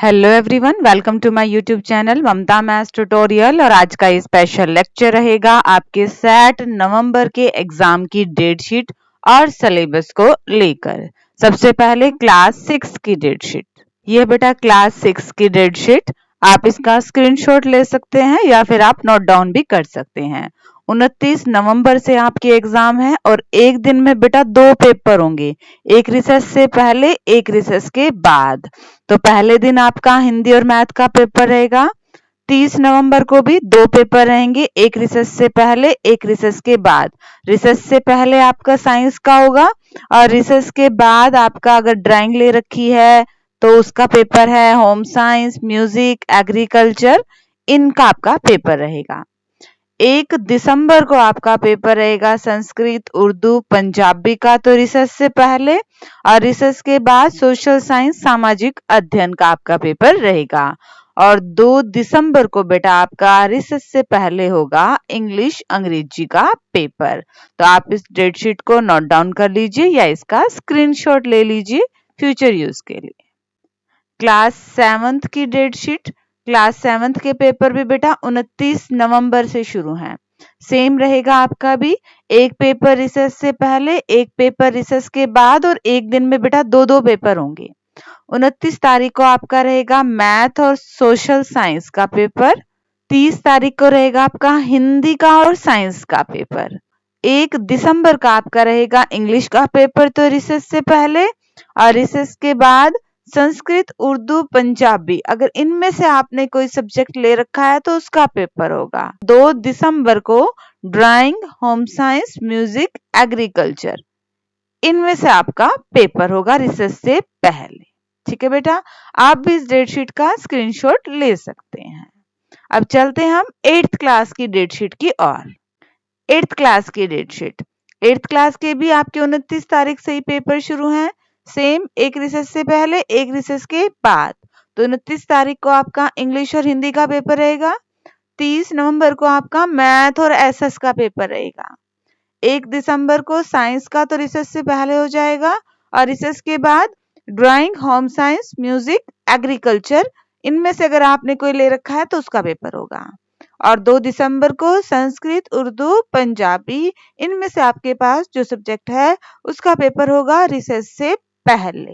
Hello everyone, welcome to my YouTube channel Mamta maths tutorial. और आज का स्पेशल लेक्चर रहेगा आपके सेट नवंबर के एग्जाम की डेट शीट और सिलेबस को लेकर। सबसे पहले क्लास 6 की डेट शीट। ये बेटा क्लास 6 की डेट शीट, आप इसका स्क्रीनशॉट ले सकते हैं या फिर आप नोट डाउन भी कर सकते हैं। 29 नवंबर से आपके एग्जाम है और एक दिन में बेटा 2 पेपर होंगे, एक रिसेस से पहले एक रिसेस के बाद। तो पहले दिन आपका हिंदी और मैथ का पेपर रहेगा। 30 नवंबर को भी 2 पेपर रहेंगे, एक रिसेस से पहले एक रिसेस के बाद। रिसेस से पहले आपका साइंस का होगा और रिसेस के बाद आपका अगर ड्राइंग ले रखी है तो उसका पेपर है होम साइंस, म्यूजिक, एग्रीकल्चर, इनका आपका पेपर रहेगा। 1 दिसंबर को आपका पेपर रहेगा संस्कृत, उर्दू, पंजाबी का, तो रिसर्च से पहले, और रिसर्च के बाद सोशल साइंस, सामाजिक अध्ययन का आपका पेपर रहेगा। और 2 दिसंबर को बेटा आपका रिसर्च से पहले होगा इंग्लिश, अंग्रेजी का पेपर। तो आप इस डेट शीट को नोट डाउन कर लीजिए या इसका स्क्रीनशॉट ले लीजिए फ्यूचर यूज के लिए। क्लास 7th की डेट शीट। क्लास 7th के पेपर भी बेटा 29 नवंबर से शुरू हैं। सेम रहेगा आपका भी, एक पेपर रिसेस से पहले एक पेपर रिसेस के बाद और एक दिन में बेटा 2 पेपर होंगे। 29 तारीख को आपका रहेगा मैथ और सोशल साइंस का पेपर। 30 तारीख को रहेगा आपका हिंदी का और साइंस का पेपर। 1 दिसंबर का आपका रहेगा इंग्लिश का पेपर, तो रिसेस से पहले, और रिसेस के बाद संस्कृत, उर्दू, पंजाबी, अगर इनमें से आपने कोई सब्जेक्ट ले रखा है तो उसका पेपर होगा। 2 दिसंबर को drawing, home science, music, agriculture, इनमें से आपका पेपर होगा रिसेस से पहले। ठीक है बेटा, आप भी इस डेट शीट का स्क्रीनशॉट ले सकते हैं। अब चलते हैं हम 8th क्लास की डेट शीट की ओर। 8th क्लास की डेट शीट। 8th क्लास के भी आपके 29 तारीख से ही पेपर शुरू हैं। सेम, एक रिसेस से पहले एक रिसेस के बाद। तो 29 तारीख को आपका इंग्लिश और हिंदी का पेपर रहेगा। 30 नवंबर को आपका मैथ और एसएस का पेपर रहेगा। 1 दिसंबर को साइंस का तो रिसेस से पहले हो जाएगा और रिसेस के बाद drawing, home science, music, agriculture, इनमें से अगर आपने कोई ले रखा है तो उसका पेपर होगा। और 2 दिसंबर को संस्कृत, उर्दू, पंजाबी, इनमें से आपके पास जो सब्जेक्ट है उसका पेपर होगा रिसेस से पहले।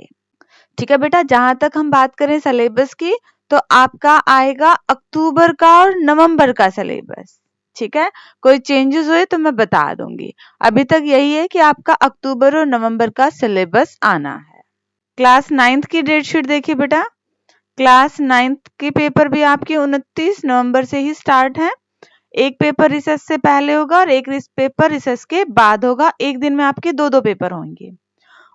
ठीक है बेटा, जहां तक हम बात करें सिलेबस की, तो आपका आएगा अक्टूबर का और नवंबर का सिलेबस। ठीक है, कोई चेंजेस हुए तो मैं बता दूंगी। अभी तक यही है कि आपका अक्टूबर और नवंबर का सिलेबस आना है। क्लास 9th की डेट शीट देखिए बेटा। क्लास 9th के पेपर भी आपके 29 नवंबर से ही स्टार्ट है। एक पेपर रिसेस से पहले होगा और एक पेपर रिसेस के बाद होगा। एक दिन में आपके 2 पेपर होंगे।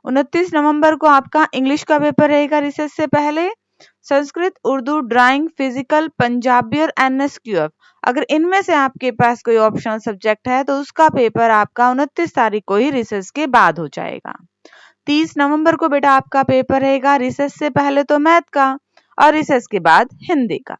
29 नवंबर को आपका इंग्लिश का पेपर रहेगा रिसेस से पहले। संस्कृत, उर्दू, ड्राइंग, फिजिकल, पंजाबी और एनएसक्यूएफ, अगर इनमें से आपके पास कोई ऑप्शनल सब्जेक्ट है तो उसका पेपर आपका 29 तारीख को ही रिसेस के बाद हो जाएगा। 30 नवंबर को बेटा आपका पेपर रहेगा रिसेस से पहले तो मैथ का और रिसेस के बाद हिंदी का।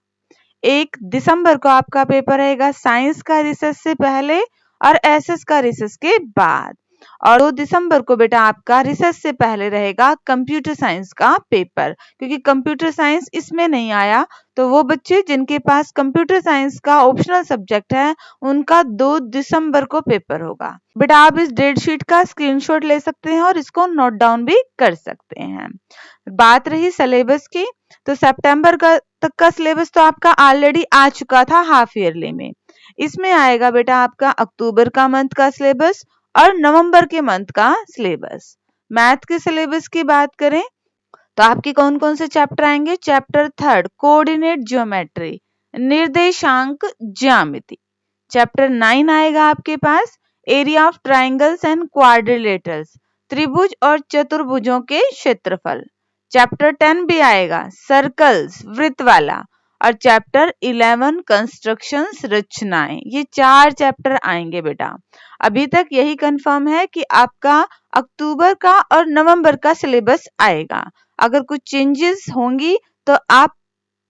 1 दिसंबर को आपका पेपर रहेगा साइंस का रिसेस से पहले और एसएस का रिसेस के बाद। और 2 दिसंबर को बेटा आपका रिसेस से पहले रहेगा कंप्यूटर साइंस का पेपर, क्योंकि कंप्यूटर साइंस इसमें नहीं आया, तो वो बच्चे जिनके पास कंप्यूटर साइंस का ऑप्शनल सब्जेक्ट है उनका 2 दिसंबर को पेपर होगा। बेटा आप इस डेट शीट का स्क्रीनशॉट ले सकते हैं और इसको नोट डाउन भी कर सकते हैं। बात रही सिलेबस की, तो सितंबर तक का सिलेबस तो आपका ऑलरेडी आ चुका था हाफ ईयरली में। इसमें आएगा बेटा आपका अक्टूबर का मंथ का सिलेबस और नवंबर के मंथ का सिलेबस। मैथ के सिलेबस की बात करें तो आपके कौन कौन से चैप्टर आएंगे? चैप्टर 3 कोऑर्डिनेट ज्योमेट्री, निर्देशांक ज्यामिति। चैप्टर 9 आएगा आपके पास area of triangles and quadrilaterals, त्रिभुज और चतुर्भुजों के क्षेत्रफल। चैप्टर 10 भी आएगा सर्कल्स, वृत्त वाला। और चैप्टर 11 कंस्ट्रक्शंस, रचनाएं। ये 4 चैप्टर आएंगे बेटा। अभी तक यही कंफर्म है कि आपका अक्टूबर का और नवंबर का सिलेबस आएगा। अगर कुछ चेंजेस होंगी तो आप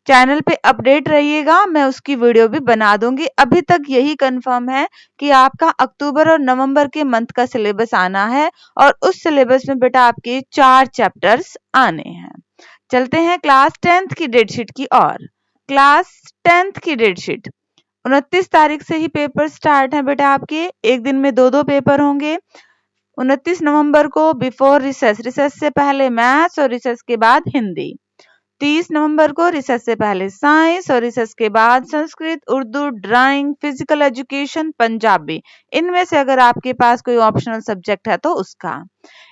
चैनल पे अपडेट रहिएगा, मैं उसकी वीडियो भी बना दूंगी। अभी तक यही कंफर्म है कि आपका अक्टूबर और नवंबर के मंथ का सिलेबस आना है और उस सिलेबस में बेटा आपके 4 चैप्टर्स आने हैं। चलते हैं क्लास 10th की डेटशीट की ओर। क्लास 10th की डेटशीट 29 तारीख से ही पेपर स्टार्ट है बेटा आपके। एक दिन में 2 पेपर होंगे। 29 नवंबर को बिफोर रिसेस, रिसेस से पहले मैथ्स और रिसेस के बाद हिंदी। 30 नवंबर को रिसेस से पहले साइंस और रिसेस के बाद Sanskrit, Urdu, drawing, physical education, Punjabi. इनमें से अगर आपके पास कोई ऑप्शनल सब्जेक्ट है तो उसका।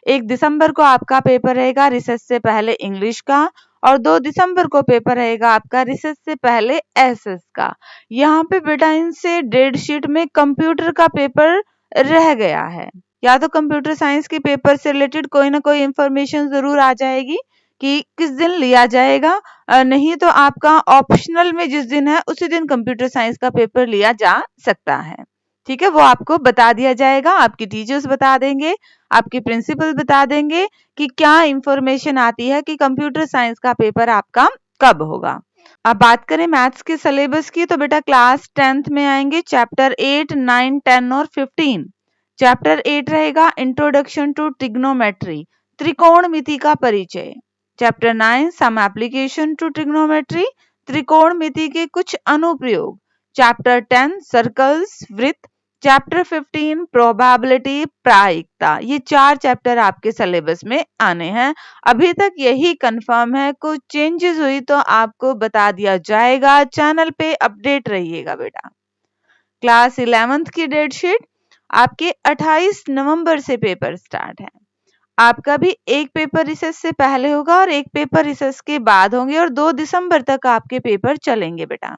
1 दिसंबर को आपका पेपर रहेगा रिसेस से पहले इंग्लिश का और 2 दिसंबर को पेपर रहेगा आपका रिसेस से पहले एसएस का। यहाँ पे बेटा इनसे डेट शीट में कंप्यूटर का पेपर रह गया है। या तो कंप्यूटर साइंस के पेपर से रिलेटेड कोई ना कोई इंफॉर्मेशन जरूर आ जाएगी कि किस दिन लिया जाएगा, नहीं तो आपका ऑप्शनल में जिस दिन है उसी दिन कंप्यूटर साइंस का पेपर लिया जा सकता है। ठीक है, वो आपको बता दिया जाएगा, आपके टीचर्स बता देंगे, आपके प्रिंसिपल बता देंगे कि क्या इंफॉर्मेशन आती है कि कंप्यूटर साइंस का पेपर आपका कब होगा। अब बात करें मैथ्स के सिलेबस की तो बेटा क्लास 10th में आएंगे चैप्टर 8, 9, 10 और 15। चैप्टर 8 रहेगा इंट्रोडक्शन टू ट्रिग्नोमेट्री, त्रिकोणमिति का परिचय। Chapter 9 some application to trigonometry, त्रिकोणमिति के कुछ अनुप्रयोग। चैप्टर 10 सर्कल्स, वृत्त। चैप्टर 15 प्रोबेबिलिटी, प्रायिकता। ये 4 चैप्टर आपके सिलेबस में आने हैं। अभी तक यही कंफर्म है, कुछ चेंजेस हुई तो आपको बता दिया जाएगा। चैनल पे अपडेट रहिएगा बेटा। क्लास 11th की डेट शीट आपके 28 नवंबर से पेपर स्टार्ट है। आपका भी एक पेपर रिसेस से पहले होगा और एक पेपर रिसेस के बाद होंगे और 2 दिसंबर तक आपके पेपर चलेंगे बेटा।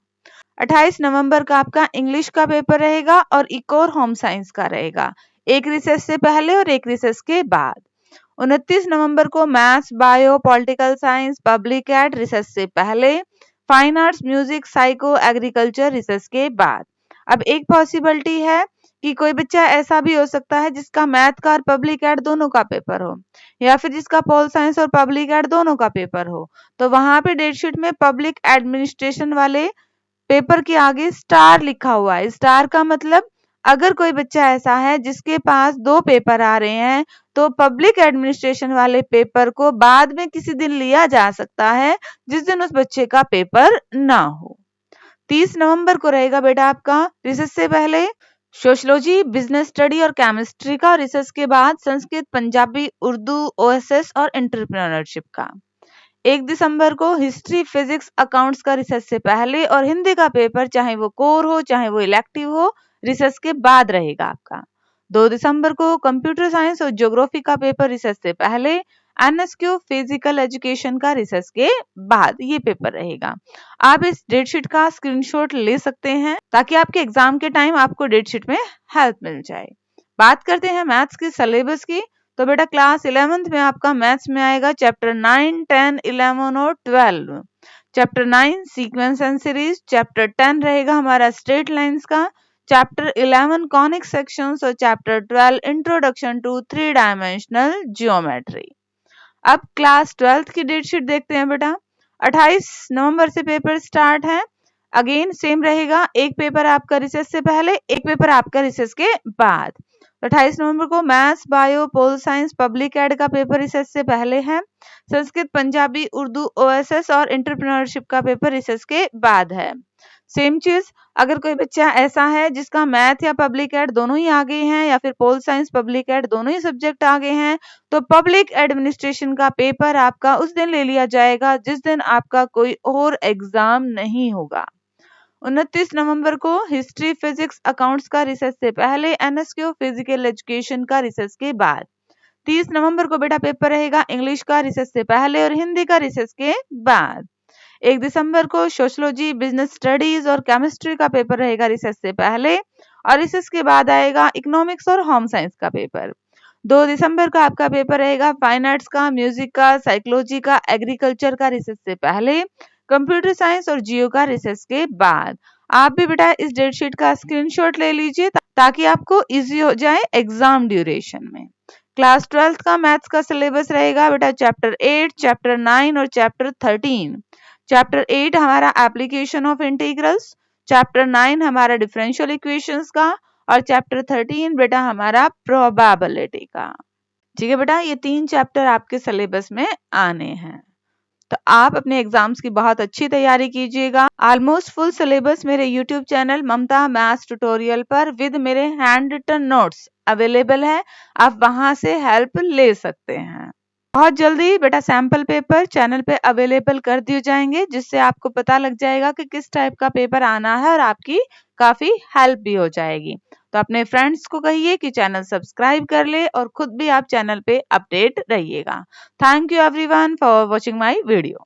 28 नवंबर का आपका इंग्लिश का पेपर रहेगा और एक और होम साइंस का रहेगा, एक रिसेस से पहले और एक रिसेस के बाद। 29 नवंबर को maths, bio, political science, public ed recess से पहले, fine arts, music, psycho, agriculture recess के बाद। अब एक पॉसिबिलिटी है कि कोई बच्चा ऐसा भी हो सकता है जिसका मैथ का और पब्लिक एड दोनों का पेपर हो, या फिर जिसका पॉल साइंस और पब्लिक एड दोनों का पेपर हो, तो वहां पे डेटशीट में पब्लिक एडमिनिस्ट्रेशन वाले पेपर के आगे स्टार लिखा हुआ है। स्टार का मतलब अगर कोई बच्चा ऐसा है जिसके पास 2 पेपर आ रहे हैं तो पब्लिक एडमिनिस्ट्रेशन वाले पेपर को बाद में किसी दिन लिया जा सकता है जिस दिन उस बच्चे का पेपर ना हो। 30 नवंबर को रहेगा बेटा आपका रिसर्च से पहले सोशियोलॉजी, बिजनेस स्टडी और केमिस्ट्री का, रिसर्च के बाद संस्कृत, पंजाबी, उर्दू, ओएसएस और एंटरप्रेन्योरशिप का। 1 दिसंबर को हिस्ट्री, फिजिक्स, अकाउंट्स का रिसर्च से पहले और हिंदी का पेपर चाहे वो कोर हो चाहे वो इलेक्टिव हो रिसर्च के बाद रहेगा आपका। 2 दिसंबर को कंप्यूटर साइंस और ज्योग्राफी का पेपर रिसर्च से पहले, एनएसक्यू फिजिकल एजुकेशन का रिसर्च के बाद ये पेपर रहेगा। आप इस डेटशीट का स्क्रीनशॉट ले सकते हैं ताकि आपके एग्जाम के टाइम आपको डेटशीट में हेल्प मिल जाए। बात करते हैं मैथ्स की सिलेबस की तो बेटा क्लास 11th में आपका मैथ्स में आएगा चैप्टर 9, 10, 11 और 12। Chapter 9 sequence and series, chapter 10 रहेगा हमारा स्ट्रेट लाइंस का, चैप्टर 11 कॉनिक सेक्शंस और chapter 12 introduction to 3 dimensional geometry. अब क्लास 12th की डेट शीट देखते हैं बेटा। 28 नवंबर से पेपर स्टार्ट है। अगेन सेम रहेगा, एक पेपर आपका रिसेस से पहले, एक पेपर आपका रिसेस के बाद। 28 नवंबर को maths, bio, pol science, public ed का पेपर रिसेस से पहले है। संस्कृत, पंजाबी, उर्दू, ओएसएस और एंटरप्रेन्योरशिप का पेपर रिसेस के बाद है। सेम चीज अगर कोई बच्चा ऐसा है जिसका मैथ या पब्लिक एड दोनों ही आ गए हैं या फिर पोल साइंस, पब्लिक एड दोनों ही सब्जेक्ट आ गए हैं तो पब्लिक एडमिनिस्ट्रेशन का पेपर आपका उस दिन ले लिया जाएगा जिस दिन आपका कोई और एग्जाम नहीं होगा। 29 नवंबर को हिस्ट्री, फिजिक्स, अकाउंट्स का रिसर्च से पहले, एनएसक्यू फिजिकल एजुकेशन का रिसर्च के बाद। 30 नवंबर को बेटा पेपर रहेगा इंग्लिश का रिसर्च से पहले और हिंदी का रिसर्च के बाद। 1 दिसंबर को सोशियोलॉजी, बिजनेस स्टडीज और केमिस्ट्री का पेपर रहेगा रिसर्च से पहले और रिसर्च के बाद आएगा इकोनॉमिक्स और होम साइंस का पेपर। 2 दिसंबर का आपका पेपर रहेगा फाइन आर्ट्स का, म्यूजिक का, साइकोलॉजी का, एग्रीकल्चर का रिसर्च से पहले, कंप्यूटर साइंस और जियो का रिसर्च के बाद। आप भी बेटा इस डेट शीट का स्क्रीनशॉट ले लीजिए ताकि आपको इजी हो जाए एग्जाम ड्यूरेशन में। क्लास 12th का मैथ्स का सिलेबस रहेगा बेटा चैप्टर 8, चैप्टर 9 और चैप्टर 13। चैप्टर 8 हमारा एप्लीकेशन ऑफ इंटीग्रल्स, चैप्टर 9 हमारा डिफरेंशियल इक्वेशंस का और चैप्टर 13 बेटा हमारा प्रोबेबिलिटी का। ठीक है बेटा, ये 3 चैप्टर आपके सिलेबस में आने हैं। तो आप अपने एग्जाम्स की बहुत अच्छी तैयारी कीजिएगा। ऑलमोस्ट फुल सिलेबस मेरे YouTube channel Mamta maths tutorial पर विद मेरे हैंड रिटन नोट्स अवेलेबल है, आप वहां से हेल्प ले सकते हैं। बहुत जल्दी बेटा सैंपल पेपर चैनल पे अवेलेबल कर दिए जाएंगे, जिससे आपको पता लग जाएगा कि किस टाइप का पेपर आना है और आपकी काफी हेल्प भी हो जाएगी। तो अपने फ्रेंड्स को कहिए कि चैनल सब्सक्राइब कर ले और खुद भी आप चैनल पे अपडेट रहिएगा। Thank you everyone for watching my video.